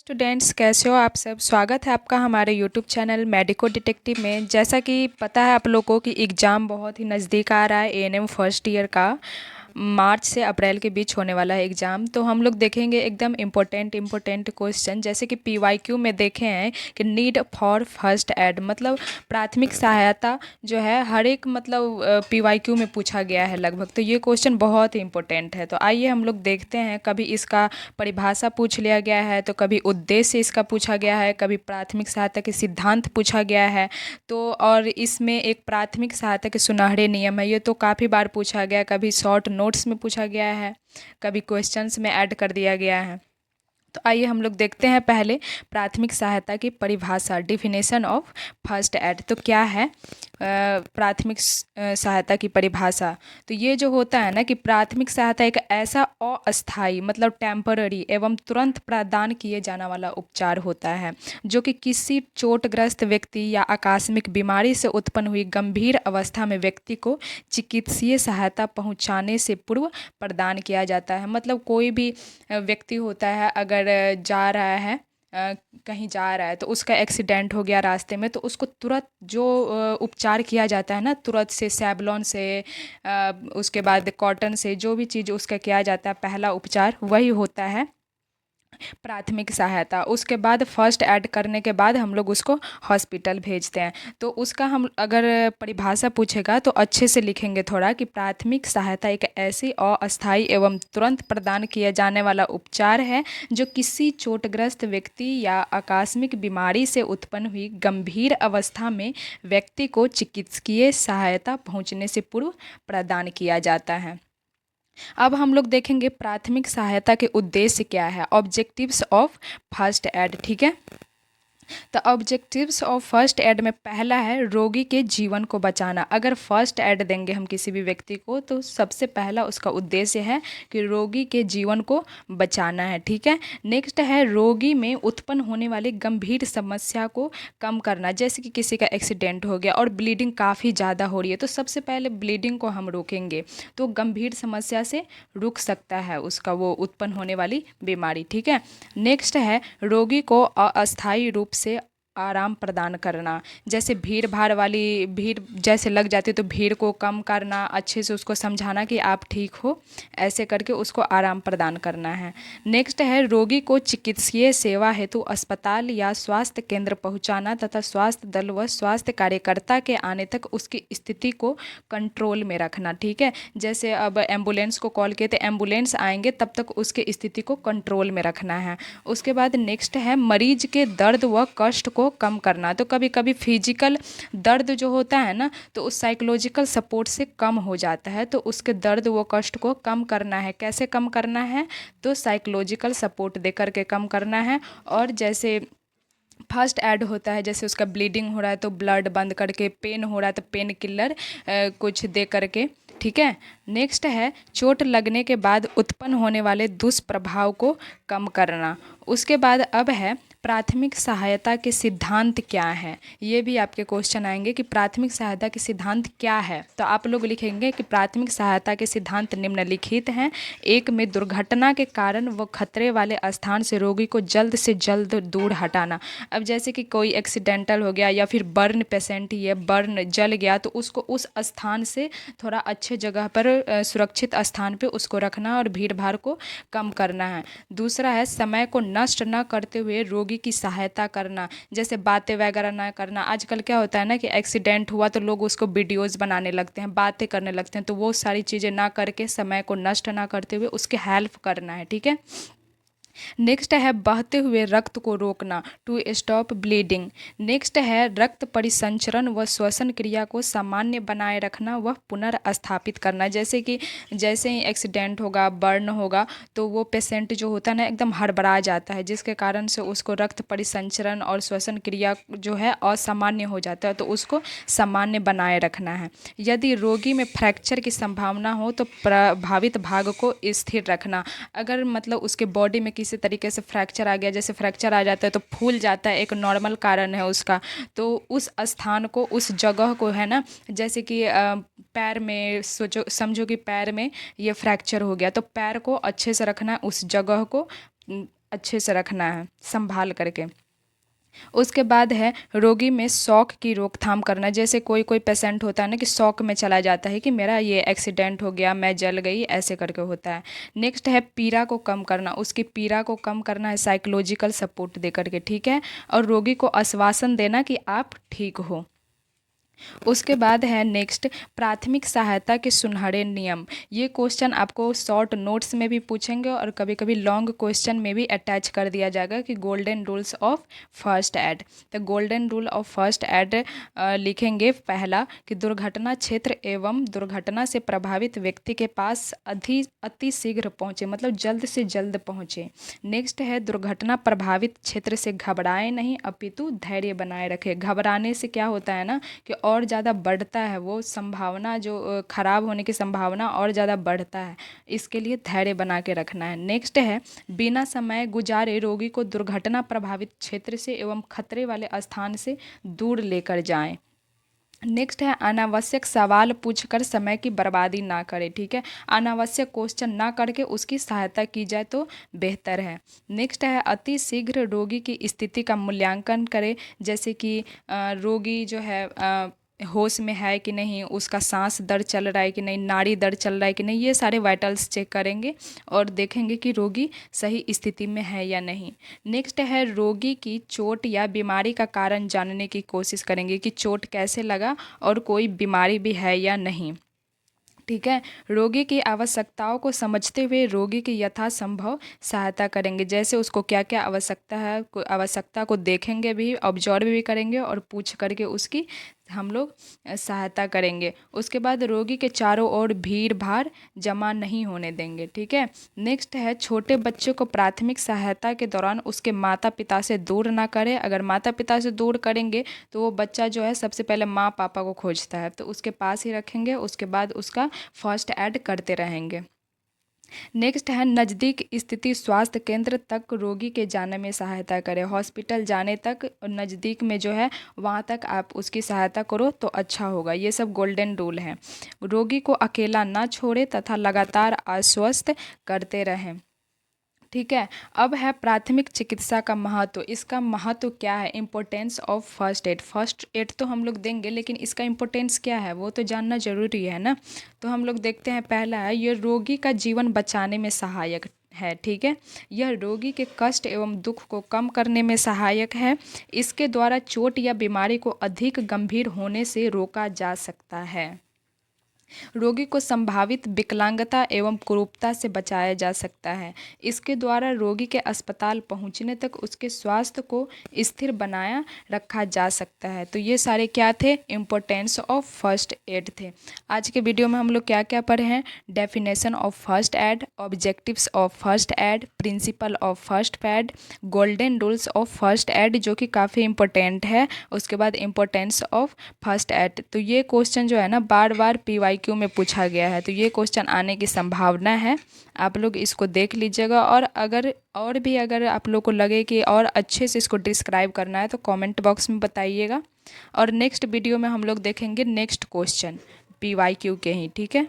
Students, कैसे हो आप सब। स्वागत है आपका हमारे यूट्यूब चैनल मेडिको डिटेक्टिव में। जैसा कि पता है आप लोगों की एग्ज़ाम बहुत ही नज़दीक आ रहा है। एएनएम फर्स्ट ईयर का मार्च से अप्रैल के बीच होने वाला है एग्ज़ाम। तो हम लोग देखेंगे एकदम इम्पोर्टेंट क्वेश्चन। जैसे कि पीवाईक्यू में देखे हैं कि नीड फॉर फर्स्ट एड मतलब प्राथमिक सहायता जो है हर एक मतलब पीवाईक्यू में पूछा गया है लगभग। तो ये क्वेश्चन बहुत ही इंपॉर्टेंट है। तो आइए हम लोग देखते हैं। कभी इसका परिभाषा पूछ लिया गया है, तो कभी उद्देश्य इसका पूछा गया है, कभी प्राथमिक सहायता के सिद्धांत पूछा गया है। तो और इसमें एक प्राथमिक सहायता के सुनहरे नियम है, ये तो काफ़ी बार पूछा गया। कभी शॉर्ट नोट्स में पूछा गया है, कभी क्वेश्चंस में ऐड कर दिया गया है। तो आइए हम लोग देखते हैं पहले प्राथमिक सहायता की परिभाषा, डिफिनेशन ऑफ फर्स्ट एड। तो क्या है प्राथमिक सहायता की परिभाषा। तो ये जो होता है ना कि प्राथमिक सहायता एक ऐसा अस्थायी मतलब टेम्पररी एवं तुरंत प्रदान किए जाने वाला उपचार होता है जो कि किसी चोटग्रस्त व्यक्ति या आकस्मिक बीमारी से उत्पन्न हुई गंभीर अवस्था में व्यक्ति को चिकित्सीय सहायता पहुंचाने से पूर्व प्रदान किया जाता है। मतलब कोई भी व्यक्ति होता है, अगर जा रहा है कहीं जा रहा है तो उसका एक्सीडेंट हो गया रास्ते में, तो उसको तुरंत जो उपचार किया जाता है ना, तुरंत से सैवलॉन से उसके बाद कॉटन से जो भी चीज़ उसका किया जाता है पहला उपचार, वही होता है प्राथमिक सहायता। उसके बाद फर्स्ट ऐड करने के बाद हम लोग उसको हॉस्पिटल भेजते हैं। तो उसका हम अगर परिभाषा पूछेगा तो अच्छे से लिखेंगे थोड़ा कि प्राथमिक सहायता एक ऐसी अस्थायी एवं तुरंत प्रदान किया जाने वाला उपचार है जो किसी चोटग्रस्त व्यक्ति या आकस्मिक बीमारी से उत्पन्न हुई गंभीर अवस्था में व्यक्ति को चिकित्सकीय सहायता पहुंचने से पूर्व प्रदान किया जाता है। अब हम लोग देखेंगे प्राथमिक सहायता के उद्देश्य क्या है, ऑब्जेक्टिव्स ऑफ फर्स्ट एड। ठीक है, तो ऑब्जेक्टिव्स ऑफ फर्स्ट एड में पहला है रोगी के जीवन को बचाना। अगर फर्स्ट एड देंगे हम किसी भी व्यक्ति को तो सबसे पहला उसका उद्देश्य है कि रोगी के जीवन को बचाना है। ठीक है, नेक्स्ट है रोगी में उत्पन्न होने वाली गंभीर समस्या को कम करना। जैसे कि किसी का एक्सीडेंट हो गया और ब्लीडिंग काफ़ी ज़्यादा हो रही है, तो सबसे पहले ब्लीडिंग को हम रोकेंगे तो गंभीर समस्या से रुक सकता है उसका वो उत्पन्न होने वाली बीमारी। ठीक है, नेक्स्ट है रोगी को अस्थायी रूप से आराम प्रदान करना। जैसे भीड़ भाड़ वाली भीड़ जैसे लग जाती है तो भीड़ को कम करना, अच्छे से उसको समझाना कि आप ठीक हो, ऐसे करके उसको आराम प्रदान करना है। नेक्स्ट है रोगी को चिकित्सीय सेवा हेतु अस्पताल या स्वास्थ्य केंद्र पहुंचाना तथा स्वास्थ्य दल व स्वास्थ्य कार्यकर्ता के आने तक उसकी स्थिति को कंट्रोल में रखना। ठीक है, जैसे अब एम्बुलेंस को कॉल किए तो एम्बुलेंस आएंगे तब तक उसके स्थिति को कंट्रोल में रखना है। उसके बाद नेक्स्ट है मरीज के दर्द व कष्ट को कम करना। तो कभी कभी फिजिकल दर्द जो होता है ना, तो उस साइकोलॉजिकल सपोर्ट से कम हो जाता है, तो उसके दर्द व कष्ट को कम करना है। कैसे कम करना है, तो साइकोलॉजिकल सपोर्ट दे करके कम करना है। और जैसे फर्स्ट ऐड होता है, जैसे उसका ब्लीडिंग हो रहा है तो ब्लड बंद करके, पेन हो रहा है तो पेन किलर कुछ दे करके। ठीक है, नेक्स्ट है चोट लगने के बाद उत्पन्न होने वाले दुष्प्रभाव को कम करना। उसके बाद अब है प्राथमिक सहायता के सिद्धांत क्या हैं। ये भी आपके क्वेश्चन आएंगे कि प्राथमिक सहायता के सिद्धांत क्या है। तो आप लोग लिखेंगे कि प्राथमिक सहायता के सिद्धांत निम्नलिखित हैं। एक में दुर्घटना के कारण व खतरे वाले स्थान से रोगी को जल्द से जल्द दूर हटाना। अब जैसे कि कोई एक्सीडेंटल हो गया या फिर बर्न पेशेंट ही है, बर्न जल गया, तो उसको उस स्थान से थोड़ा अच्छे जगह पर सुरक्षित स्थान पे उसको रखना और भीड़ भाड़ को कम करना है। दूसरा है समय को नष्ट न करते हुए रोगी की सहायता करना। जैसे बातें वगैरह ना करना। आजकल क्या होता है ना कि एक्सीडेंट हुआ तो लोग उसको वीडियोज़ बनाने लगते हैं, बातें करने लगते हैं, तो वो सारी चीज़ें ना करके समय को नष्ट ना करते हुए उसके हेल्प करना है। ठीक है, नेक्स्ट है बहते हुए रक्त को रोकना, टू स्टॉप ब्लीडिंग। नेक्स्ट है रक्त परिसंचरण व श्वसन क्रिया को सामान्य बनाए रखना व पुनर्स्थापित करना। जैसे कि जैसे ही एक्सीडेंट होगा, बर्न होगा, तो वो पेशेंट जो होता है ना एकदम हड़बड़ा जाता है, जिसके कारण से उसको रक्त परिसंचरण और श्वसन क्रिया जो है असामान्य हो जाता है, तो उसको सामान्य बनाए रखना है। यदि रोगी में फ्रैक्चर की संभावना हो तो प्रभावित भाग को स्थिर रखना। अगर मतलब उसके बॉडी में किसी तरीके से फ्रैक्चर आ गया, जैसे फ्रैक्चर आ जाता है तो फूल जाता है, एक नॉर्मल कारण है उसका, तो उस स्थान को, उस जगह को है ना, जैसे कि पैर में सोचो, समझो कि पैर में ये फ्रैक्चर हो गया, तो पैर को अच्छे से रखना, उस जगह को अच्छे से रखना है, संभाल करके। उसके बाद है रोगी में शौक की रोकथाम करना। जैसे कोई कोई पेशेंट होता है ना कि शौक में चला जाता है कि मेरा ये एक्सीडेंट हो गया, मैं जल गई, ऐसे करके होता है। नेक्स्ट है पीड़ा को कम करना। उसकी पीड़ा को कम करना है साइकोलॉजिकल सपोर्ट दे करके, ठीक है। और रोगी को आश्वासन देना कि आप ठीक हो। उसके बाद है नेक्स्ट प्राथमिक सहायता के सुनहरे नियम। ये क्वेश्चन आपको शॉर्ट नोट्स में भी पूछेंगे और कभी कभी लॉन्ग क्वेश्चन में भी अटैच कर दिया जाएगा कि golden rules of first aid. तो golden rule of first aid लिखेंगे पहला कि दुर्घटना क्षेत्र एवं दुर्घटना से प्रभावित व्यक्ति के पास अति शीघ्र पहुँचे, मतलब जल्द से जल्द पहुँचे। नेक्स्ट है दुर्घटना प्रभावित क्षेत्र से घबराए नहीं अपितु धैर्य बनाए रखे। घबराने से क्या होता है ना कि और ज़्यादा बढ़ता है, वो संभावना जो खराब होने की संभावना और ज़्यादा बढ़ता है, इसके लिए धैर्य बना के रखना है। नेक्स्ट है बिना समय गुजारे रोगी को दुर्घटना प्रभावित क्षेत्र से एवं खतरे वाले स्थान से दूर लेकर जाएं। नेक्स्ट है अनावश्यक सवाल पूछकर समय की बर्बादी ना करें, ठीक है। अनावश्यक क्वेश्चन ना करके उसकी सहायता की जाए तो बेहतर है। नेक्स्ट है अति शीघ्र रोगी की स्थिति का मूल्यांकन करें। जैसे कि रोगी जो है होश में है कि नहीं, उसका सांस दर चल रहा है कि नहीं, नाड़ी दर चल रहा है कि नहीं, ये सारे वाइटल्स चेक करेंगे और देखेंगे कि रोगी सही स्थिति में है या नहीं। नेक्स्ट है रोगी की चोट या बीमारी का कारण जानने की कोशिश करेंगे कि चोट कैसे लगा और कोई बीमारी भी है या नहीं, ठीक है। रोगी की आवश्यकताओं को समझते हुए रोगी की यथासंभव सहायता करेंगे। जैसे उसको क्या क्या आवश्यकता है, आवश्यकता को देखेंगे भी, ऑब्जर्व भी करेंगे और पूछ करके उसकी हम लोग सहायता करेंगे। उसके बाद रोगी के चारों ओर भीड़ भाड़ जमा नहीं होने देंगे, ठीक है। नेक्स्ट है छोटे बच्चे को प्राथमिक सहायता के दौरान उसके माता पिता से दूर ना करें। अगर माता पिता से दूर करेंगे तो वो बच्चा जो है सबसे पहले माँ पापा को खोजता है, तो उसके पास ही रखेंगे। उसके बाद उसका फर्स्ट एड करते रहेंगे। नेक्स्ट है नज़दीक स्थिति स्वास्थ्य केंद्र तक रोगी के जाने में सहायता करें। हॉस्पिटल जाने तक नज़दीक में जो है वहाँ तक आप उसकी सहायता करो तो अच्छा होगा। ये सब गोल्डन रूल है। रोगी को अकेला ना छोड़े तथा लगातार आश्वस्त करते रहें, ठीक है। अब है प्राथमिक चिकित्सा का महत्व। इसका महत्व क्या है, importance of first add. First aid तो हम लोग देंगे लेकिन इसका इम्पोर्टेंस क्या है वो तो जानना जरूरी है ना। तो हम लोग देखते हैं, पहला है ये रोगी का जीवन बचाने में सहायक है, ठीक है। यह रोगी के कष्ट एवं दुख को कम करने में सहायक है। इसके द्वारा चोट या बीमारी को अधिक गंभीर होने से रोका जा सकता है। रोगी को संभावित विकलांगता एवं कुरूपता से बचाया जा सकता है। इसके द्वारा रोगी के अस्पताल पहुंचने तक उसके स्वास्थ्य को स्थिर बनाया रखा जा सकता है। तो ये सारे क्या थे, इम्पोर्टेंस ऑफ फर्स्ट एड थे। आज के वीडियो में हम लोग क्या क्या पढ़े हैं, definition of first add, objectives of first add, principle of first add, golden rules of first add जो कि काफ़ी इंपॉर्टेंट है। उसके बाद इम्पोर्टेंस ऑफ फर्स्ट एड। तो ये क्वेश्चन जो है ना बार बार PYQ में पूछा गया है, तो ये क्वेश्चन आने की संभावना है। आप लोग इसको देख लीजिएगा और अगर आप लोग को लगे कि और अच्छे से इसको डिस्क्राइब करना है तो कमेंट बॉक्स में बताइएगा। और नेक्स्ट वीडियो में हम लोग देखेंगे नेक्स्ट क्वेश्चन PYQ के ही, ठीक है।